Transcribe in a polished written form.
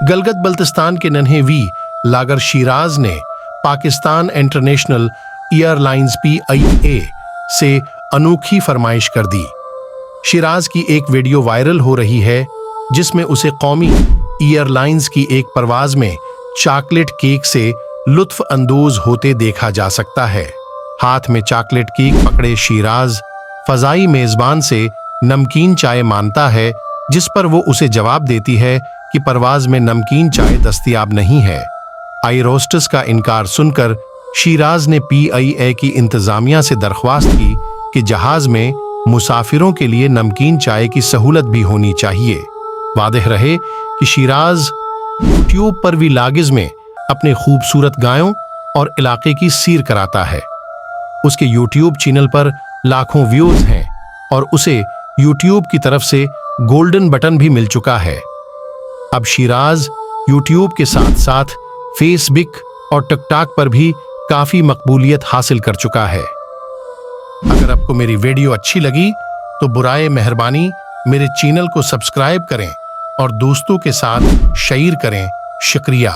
गलगत बल्तिस्तान के नन्हे वी लागर शिराज ने पाकिस्तान इंटरनेशनल एयरलाइंस PIA से अनोखी फरमाइश कर दी। शिराज की एक वीडियो वायरल हो रही है जिसमें उसे कौमी एयरलाइंस की एक परवाज में चॉकलेट केक से लुत्फ अंदोज होते देखा जा सकता है। हाथ में चॉकलेट केक पकड़े शिराज फजाई मेजबान से नमकीन चाय मांगता है, जिस पर वो उसे जवाब देती है कि परवाज में नमकीन चाय दस्तयाब नहीं है। एयर होस्टेस का इनकार सुनकर शिराज ने PIA की इंतजामिया से दरख्वास्त की कि जहाज में मुसाफिरों के लिए नमकीन चाय की सहूलत भी होनी चाहिए। वादह रहे कि शिराज यूट्यूब पर भी लागिज में अपने खूबसूरत गायों और इलाके की सीर कराता है। उसके यूट्यूब चैनल पर लाखों व्यूज हैं और उसे यूट्यूब की तरफ से गोल्डन बटन भी मिल चुका है। अब शिराज यूट्यूब के साथ साथ फेसबुक और टिकटॉक पर भी काफी मकबूलियत हासिल कर चुका है। अगर आपको मेरी वीडियो अच्छी लगी तो बुराए मेहरबानी मेरे चैनल को सब्सक्राइब करें और दोस्तों के साथ शेयर करें। शुक्रिया।